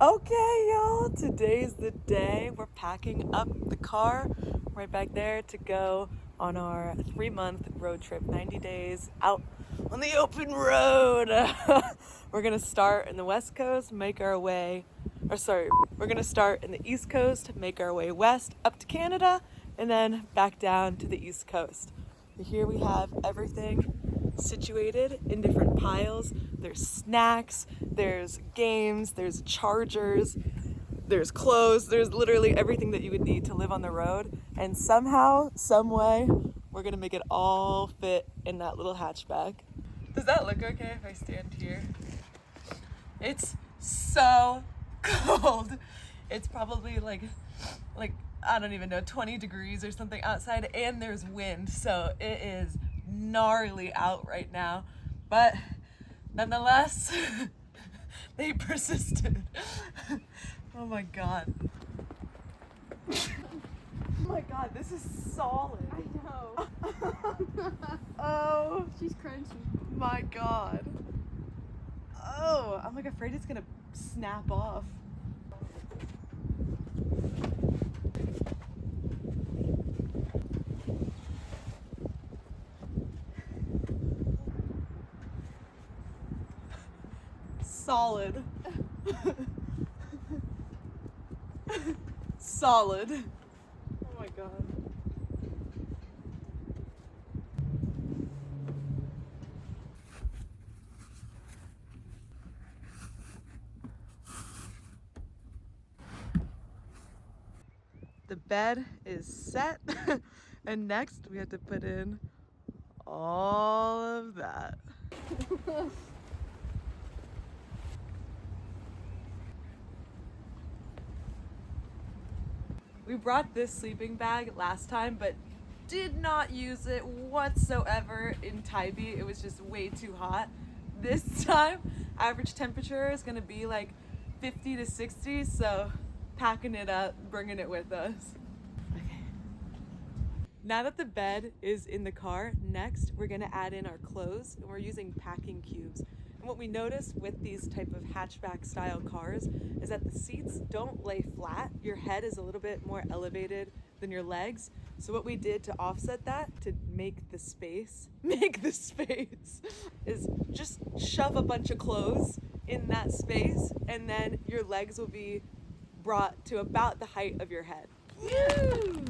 Okay, y'all, today's the day. We're packing up the car right back there to go on our 3-month road trip, 90 days out on the open road. We're gonna start in the West Coast, make our way, we're gonna start in the East Coast, make our way west up to Canada, and then back down to the East Coast. Here we have everything situated in different piles. There's snacks, there's games, there's chargers, there's clothes, there's literally everything that you would need to live on the road. And somehow, some way, we're gonna make it all fit in that little hatchback. Does that look okay if I stand here? It's so cold. It's probably like I don't even know, 20 degrees or something outside, and there's wind, so it is gnarly out right now. But nonetheless, they persisted. Oh my god. Oh my god, this is solid. I know. Oh She's crunchy. my god. Oh, I'm like afraid it's gonna snap off. Solid. Solid. Oh my god. The bed is set, and next we have to put in all of that. We brought this sleeping bag last time, but did not use it whatsoever in Tybee. It was just way too hot. This time, average temperature is gonna be like 50 to 60, so packing it up, bringing it with us. Okay. Now that the bed is in the car, next we're gonna add in our clothes, and we're using packing cubes. And what we noticed with these type of hatchback style cars is that the seats don't lay flat. Your head is a little bit more elevated than your legs. So what we did to offset that, to make the space, is just shove a bunch of clothes in that space, and then your legs will be brought to about the height of your head. Woo!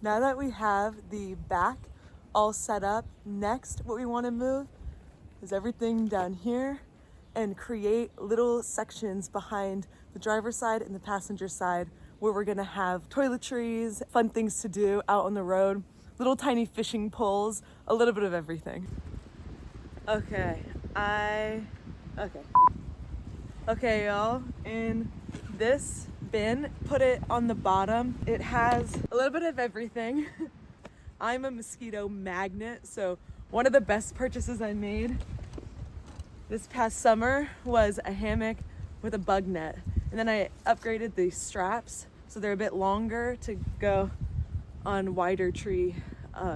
Now that we have the back all set up, next what we want to move is everything down here and create little sections behind the driver's side and the passenger side where we're gonna have toiletries, fun things to do out on the road, little tiny fishing poles, a little bit of everything. Okay, y'all, in this bin, put it on the bottom. It has a little bit of everything. I'm a mosquito magnet, so one of the best purchases I made this past summer was a hammock with a bug net. And then I upgraded the straps so they're a bit longer to go on wider tree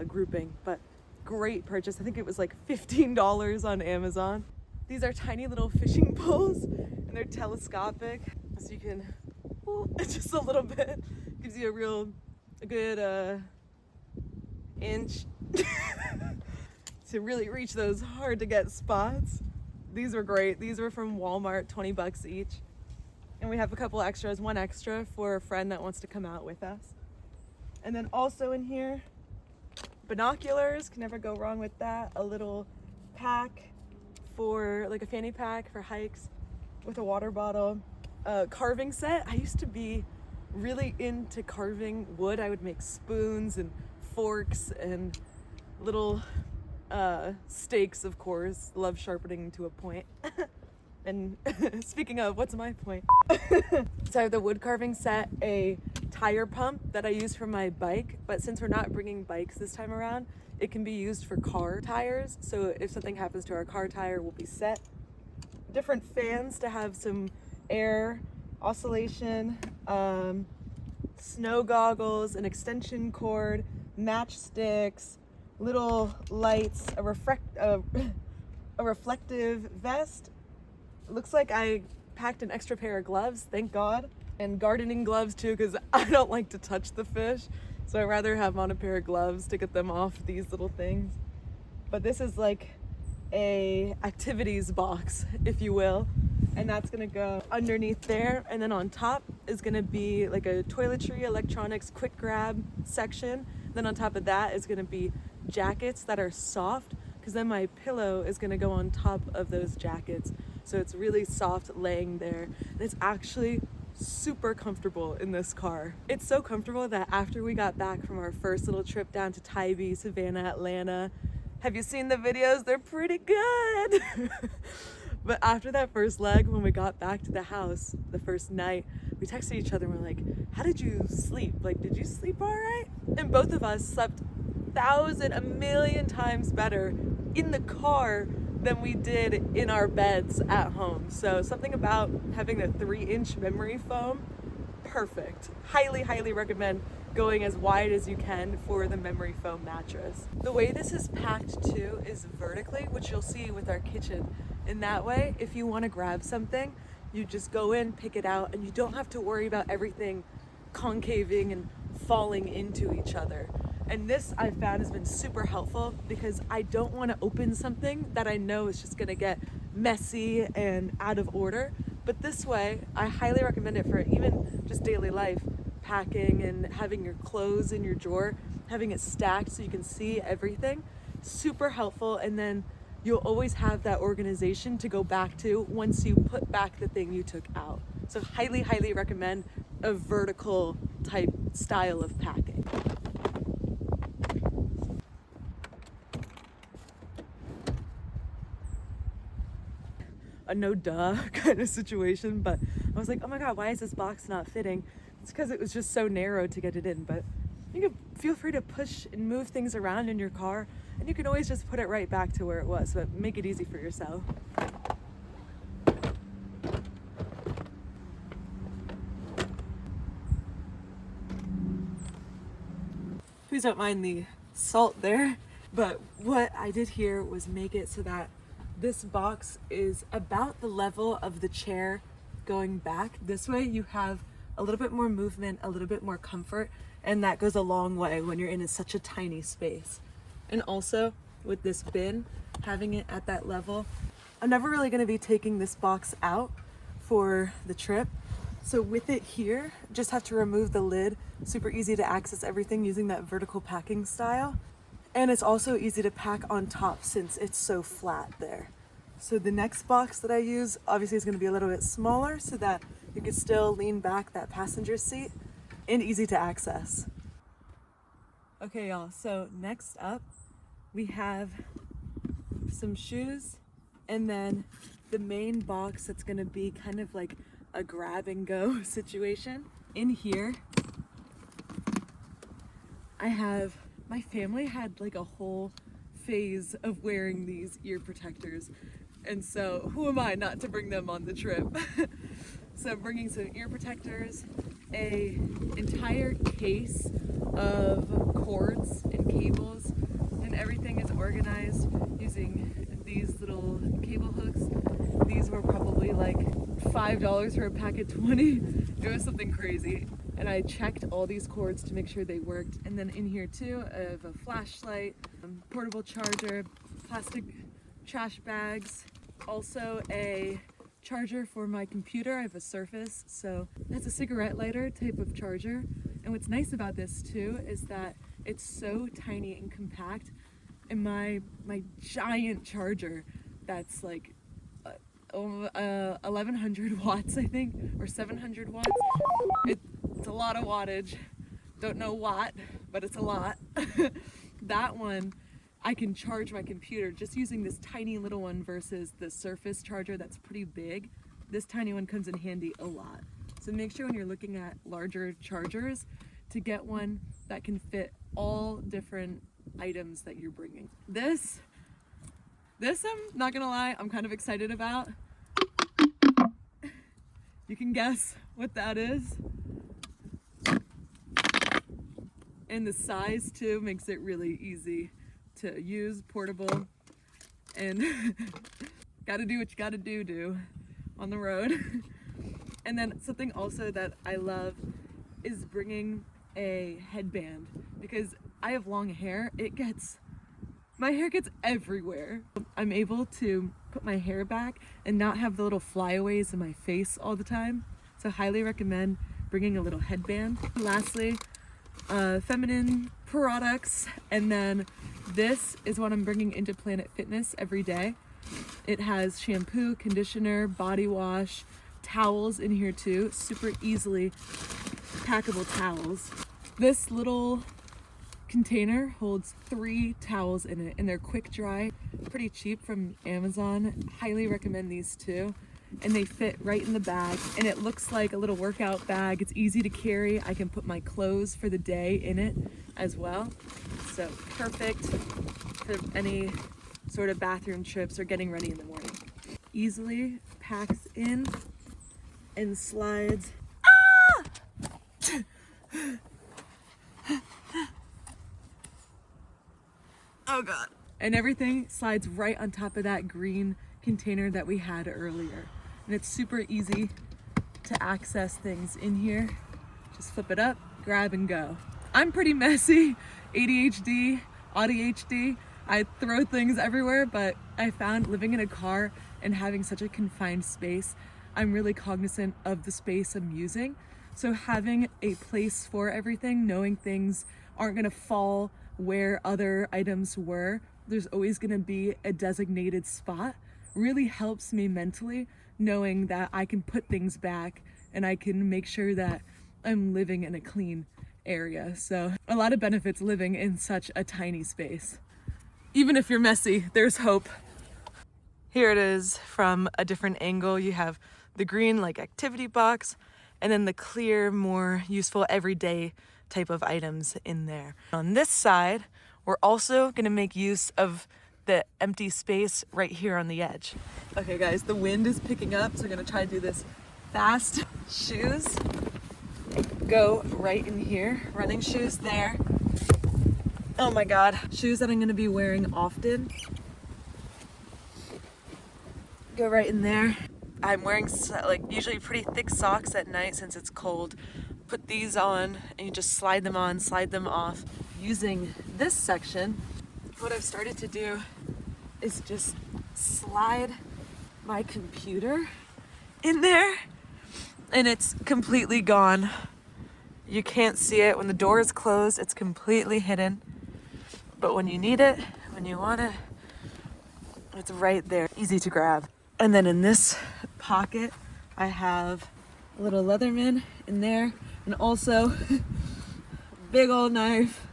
grouping, but great purchase. I think it was like $15 on Amazon. These are tiny little fishing poles, and they're telescopic, so you can, just a little bit, gives you a good inch to really reach those hard to get spots. These were great. These were from Walmart, 20 bucks each. And we have a couple extras, one extra for a friend that wants to come out with us. And then also in here, binoculars, can never go wrong with that. A little pack for like a fanny pack for hikes with a water bottle. Carving set. I used to be really into carving wood. I would make spoons and forks and little steaks, of course. Love sharpening to a point. And speaking of, what's my point? So I have the wood carving set, a tire pump that I use for my bike, but since we're not bringing bikes this time around, It can be used for car tires, so if something happens to our car tire, we'll be set. Different fans to have some air oscillation, snow goggles, an extension cord, matchsticks, little lights, a reflective vest. It looks like I packed an extra pair of gloves, thank God, and gardening gloves too, because I don't like to touch the fish. So I'd rather have on a pair of gloves to get them off these little things. But this is like a activities box, if you will. And that's gonna go underneath there. And then on top is gonna be like a toiletry, electronics, quick grab section. Then on top of that is gonna be jackets that are soft, because then my pillow is gonna go on top of those jackets. So it's really soft laying there. And it's actually super comfortable in this car. It's so comfortable that after we got back from our first little trip down to Tybee, Savannah, Atlanta, have you seen the videos? They're pretty good. But after that first leg, when we got back to the house the first night, we texted each other and we're like, how did you sleep? Like, did you sleep all right? And both of us slept a million times better in the car than we did in our beds at home. So something about having a 3-inch memory foam, perfect. Highly, highly recommend going as wide as you can for the memory foam mattress. The way this is packed too is vertically, which you'll see with our kitchen. In that way, if you want to grab something, you just go in, pick it out, and you don't have to worry about everything concaving and falling into each other. And this I found has been super helpful because I don't want to open something that I know is just gonna get messy and out of order. But this way, I highly recommend it for even just daily life, packing and having your clothes in your drawer, having it stacked so you can see everything. Super helpful, and then you'll always have that organization to go back to once you put back the thing you took out. So highly, highly recommend a vertical type style of packing. A no duh kind of situation, but I was like, oh my God, why is this box not fitting? It's because it was just so narrow to get it in. But you can feel free to push and move things around in your car, and you can always just put it right back to where it was, but make it easy for yourself. Please don't mind the salt there, but what I did here was make it so that this box is about the level of the chair going back. This way you have a little bit more movement, a little bit more comfort, and that goes a long way when you're in such a tiny space. And also with this bin, having it at that level, I'm never really gonna be taking this box out for the trip. So with it here, just have to remove the lid. Super easy to access everything using that vertical packing style. And it's also easy to pack on top since it's so flat there. So the next box that I use obviously is going to be a little bit smaller so that you can still lean back that passenger seat and easy to access. Okay y'all, so next up we have some shoes and then the main box that's going to be kind of like a grab and go situation. In here I have, my family had like a whole phase of wearing these ear protectors, and so who am I not to bring them on the trip? So I'm bringing some ear protectors, a entire case of cords and cables, and everything is organized using these little cable hooks. These were probably like $5 for a pack of 20. It was something crazy. And I checked all these cords to make sure they worked. And then in here too, I have a flashlight, portable charger, plastic trash bags, also a charger for my computer. I have a Surface, so that's a cigarette lighter type of charger. And what's nice about this too is that it's so tiny and compact. And my giant charger that's like 1100 watts, I think, or 700 watts. It's a lot of wattage. Don't know watt, but it's a lot. That one, I can charge my computer just using this tiny little one versus the Surface charger that's pretty big. This tiny one comes in handy a lot. So make sure when you're looking at larger chargers to get one that can fit all different items that you're bringing. This I'm not gonna lie, I'm kind of excited about. You can guess what that is. And the size too makes it really easy to use, portable, and gotta do what you gotta do on the road. And then something also that I love is bringing a headband, because I have long hair. My hair gets everywhere. I'm able to put my hair back and not have the little flyaways in my face all the time. So highly recommend bringing a little headband. Lastly, feminine products, and then this is what I'm bringing into Planet Fitness every day. It has shampoo, conditioner, body wash, towels in here too, super easily packable towels. This little container holds 3 towels in it, and they're quick dry, pretty cheap from Amazon. Highly recommend these too. And they fit right in the bag, and it looks like a little workout bag. It's easy to carry. I can put my clothes for the day in it as well. So perfect for any sort of bathroom trips or getting ready in the morning. Easily packs in and slides. Oh God. And everything slides right on top of that green container that we had earlier. And it's super easy to access things in here. Just flip it up, grab and go. I'm pretty messy, ADHD, AuDHD. I throw things everywhere, but I found living in a car and having such a confined space, I'm really cognizant of the space I'm using. So having a place for everything, knowing things aren't gonna fall where other items were, there's always gonna be a designated spot, really helps me mentally, knowing that I can put things back and I can make sure that I'm living in a clean area. So a lot of benefits living in such a tiny space. Even if you're messy, there's hope. Here it is from a different angle. You have the green like activity box, and then the clear, more useful everyday type of items in there. On this side, we're also gonna make use of the empty space right here on the edge. Okay guys, the wind is picking up, so I'm gonna try to do this fast. Shoes go right in here, running shoes there. Oh my God, shoes that I'm gonna be wearing often go right in there. I'm wearing like usually pretty thick socks at night since it's cold. Put these on and you just slide them on, slide them off. Using this section, what I've started to do is just slide my computer in there, and it's completely gone. You can't see it. When the door is closed, it's completely hidden. But when you need it, when you want it, it's right there, easy to grab. And then in this pocket, I have a little Leatherman in there, and also big old knife,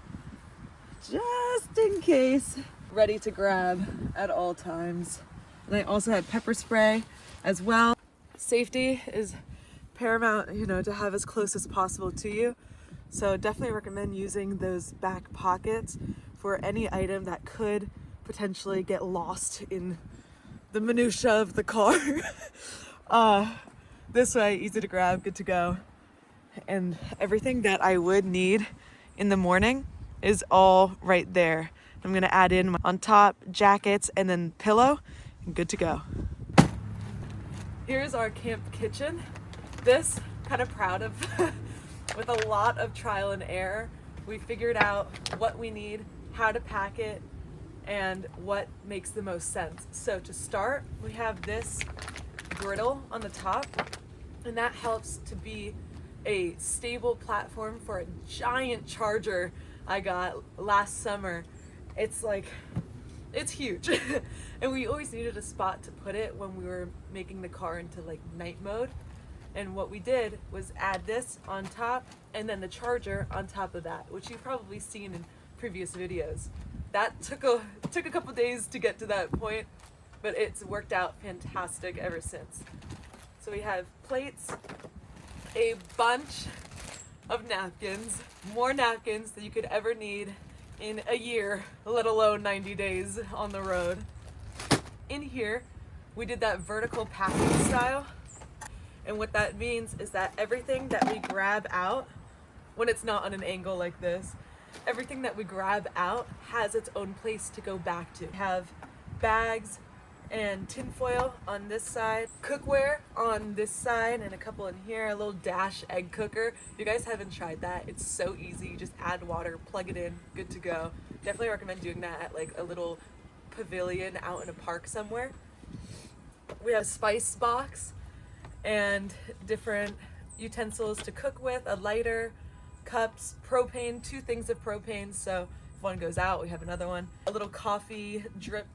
just in case, ready to grab at all times. And I also have pepper spray as well. Safety is paramount, you know, to have as close as possible to you. So definitely recommend using those back pockets for any item that could potentially get lost in the minutia of the car. This way, easy to grab, good to go. And everything that I would need in the morning is all right there. I'm gonna add in on top jackets and then pillow, and good to go. Here's our camp kitchen. This, kind of proud of. With a lot of trial and error, we figured out what we need, how to pack it, and what makes the most sense. So to start, we have this griddle on the top, and that helps to be a stable platform for a giant charger I got last summer. It's huge. And we always needed a spot to put it when we were making the car into like night mode. And what we did was add this on top and then the charger on top of that, which you've probably seen in previous videos. That took a couple days to get to that point, but it's worked out fantastic ever since. So we have plates, a bunch of napkins, more napkins than you could ever need, in a year, let alone 90 days on the road. In here, we did that vertical packing style. And what that means is that everything that we grab out, when it's not on an angle like this, everything that we grab out has its own place to go back to. We have bags and tinfoil on this side, cookware on this side, and a couple in here, a little dash egg cooker. If you guys haven't tried that, it's so easy. You just add water, plug it in, good to go. Definitely recommend doing that at like a little pavilion out in a park somewhere. We have a spice box and different utensils to cook with, a lighter, cups, propane, 2 things of propane, so if one goes out, we have another one. A little coffee drip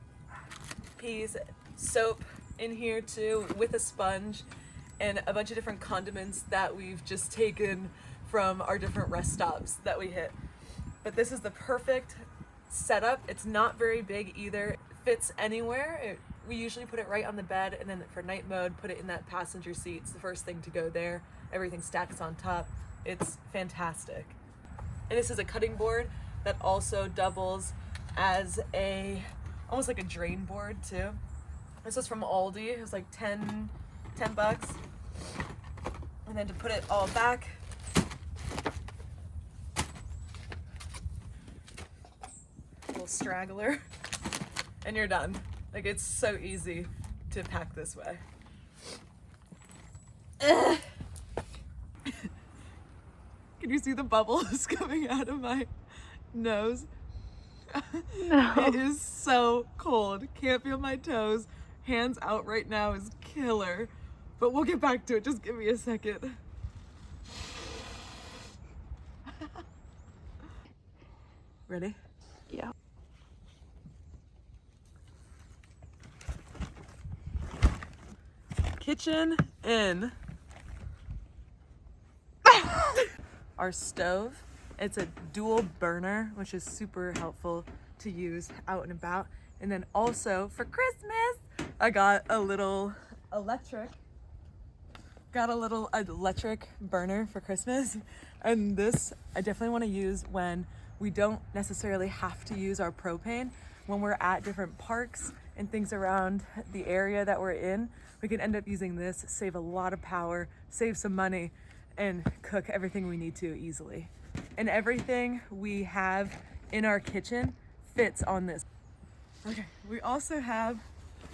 piece, soap in here too, with a sponge, and a bunch of different condiments that we've just taken from our different rest stops that we hit. But this is the perfect setup. It's not very big either. It fits anywhere. We usually put it right on the bed, and then for night mode, put it in that passenger seat. It's the first thing to go there. Everything stacks on top. It's fantastic. And this is a cutting board that also doubles as almost like a drain board too. This was from Aldi. It was like 10 bucks. And then to put it all back, little straggler, and you're done. Like, it's so easy to pack this way. Can you see the bubbles coming out of my nose? No. It is so cold. Can't feel my toes. Hands out right now is killer. But we'll get back to it. Just give me a second. Ready? Yeah. Kitchen in. Our stove, it's a dual burner, which is super helpful to use out and about. And then also for Christmas, I got a little electric burner for Christmas. And this I definitely want to use when we don't necessarily have to use our propane. When we're at different parks and things around the area that we're in, we can end up using this, save a lot of power, save some money, and cook everything we need to easily. And everything we have in our kitchen fits on this. Okay, we also have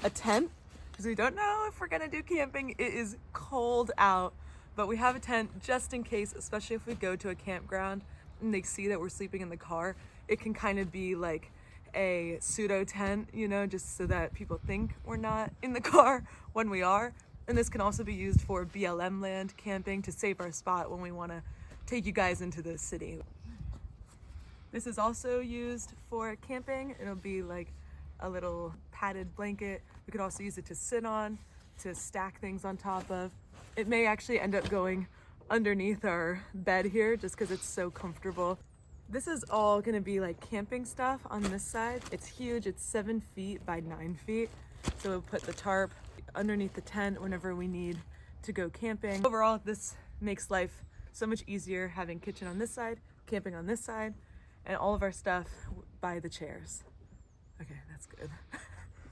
a tent, because we don't know if we're gonna do camping. It is cold out, but we have a tent just in case, especially if we go to a campground and they see that we're sleeping in the car. It can kind of be like a pseudo tent, you know, just so that people think we're not in the car when we are. And this can also be used for BLM land camping to save our spot when we want to take you guys into the city. This is also used for camping. It'll be like a little padded blanket. We could also use it to sit on, to stack things on top of. It may actually end up going underneath our bed here just because it's so comfortable. This is all gonna be like camping stuff on this side. It's huge, it's 7 feet by 9 feet. So we'll put the tarp underneath the tent whenever we need to go camping. Overall, this makes life so much easier, having kitchen on this side, camping on this side, and all of our stuff by the chairs. Okay, that's good.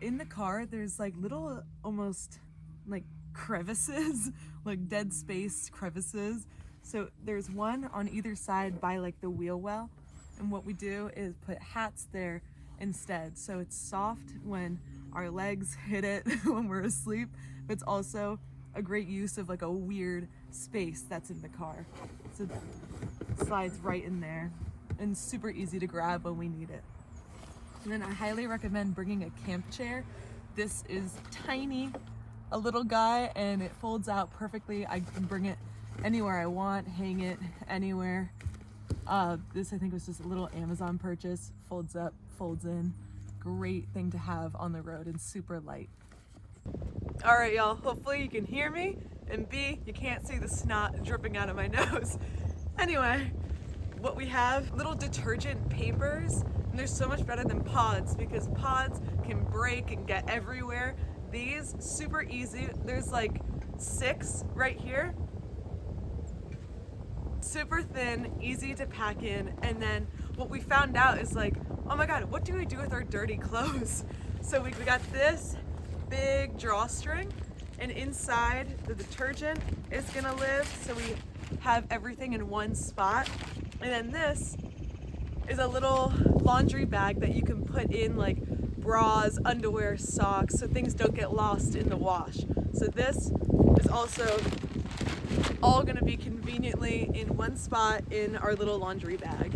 In the car, there's like little, almost like crevices, like dead space crevices. So there's one on either side by like the wheel well. And what we do is put hats there instead. So it's soft when our legs hit it when we're asleep, but it's also a great use of like a weird space that's in the car. So it slides right in there and super easy to grab when we need it. And then I highly recommend bringing a camp chair. This is tiny, a little guy, and it folds out perfectly. I can bring it anywhere I want, hang it anywhere. This I think was just a little Amazon purchase. Folds up, folds in. Great thing to have on the road and super light. All right, y'all, hopefully you can hear me, and B, you can't see the snot dripping out of my nose. Anyway, what we have, little detergent papers, and they're so much better than pods because pods can break and get everywhere. These, super easy. There's like 6 right here. super thin, easy to pack in, and then what we found out is like, oh my god, what do we do with our dirty clothes? So we got this big drawstring, and inside the detergent is gonna live, so we have everything in one spot. And then this is a little laundry bag that you can put in like bras, underwear, socks, so things don't get lost in the wash. So this is also all gonna be conveniently in one spot in our little laundry bag.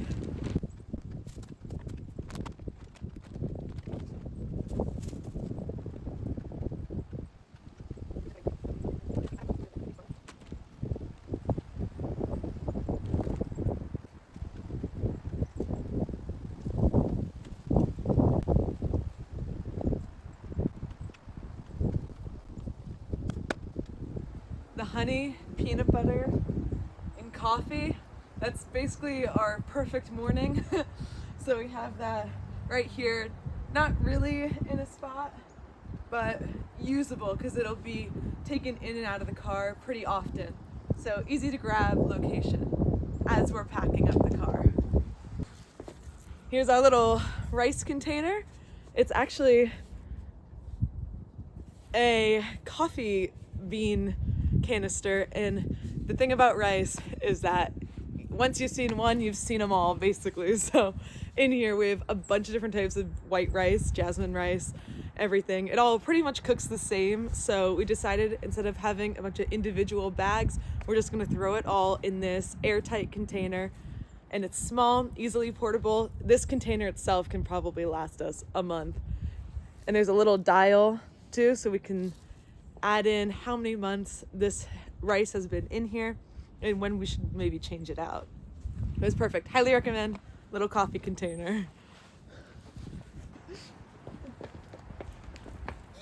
The honey, peanut butter, and coffee, that's basically our perfect morning. So we have that right here, not really in a spot, but usable because it'll be taken in and out of the car pretty often. So easy to grab location as we're packing up the car. Here's our little rice container. It's actually a coffee bean canister, and the thing about rice is that once you've seen one, you've seen them all basically. So in here we have a bunch of different types of white rice, jasmine rice, everything. It all pretty much cooks the same, so we decided instead of having a bunch of individual bags, we're just going to throw it all in this airtight container, and it's small, easily portable. This container itself can probably last us a month, and there's a little dial too, so we can add in how many months this rice has been in here and when we should maybe change it out. It was perfect. Highly recommend little coffee container.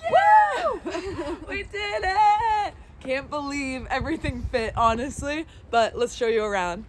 Woo! We did it! Can't believe everything fit, honestly, but let's show you around.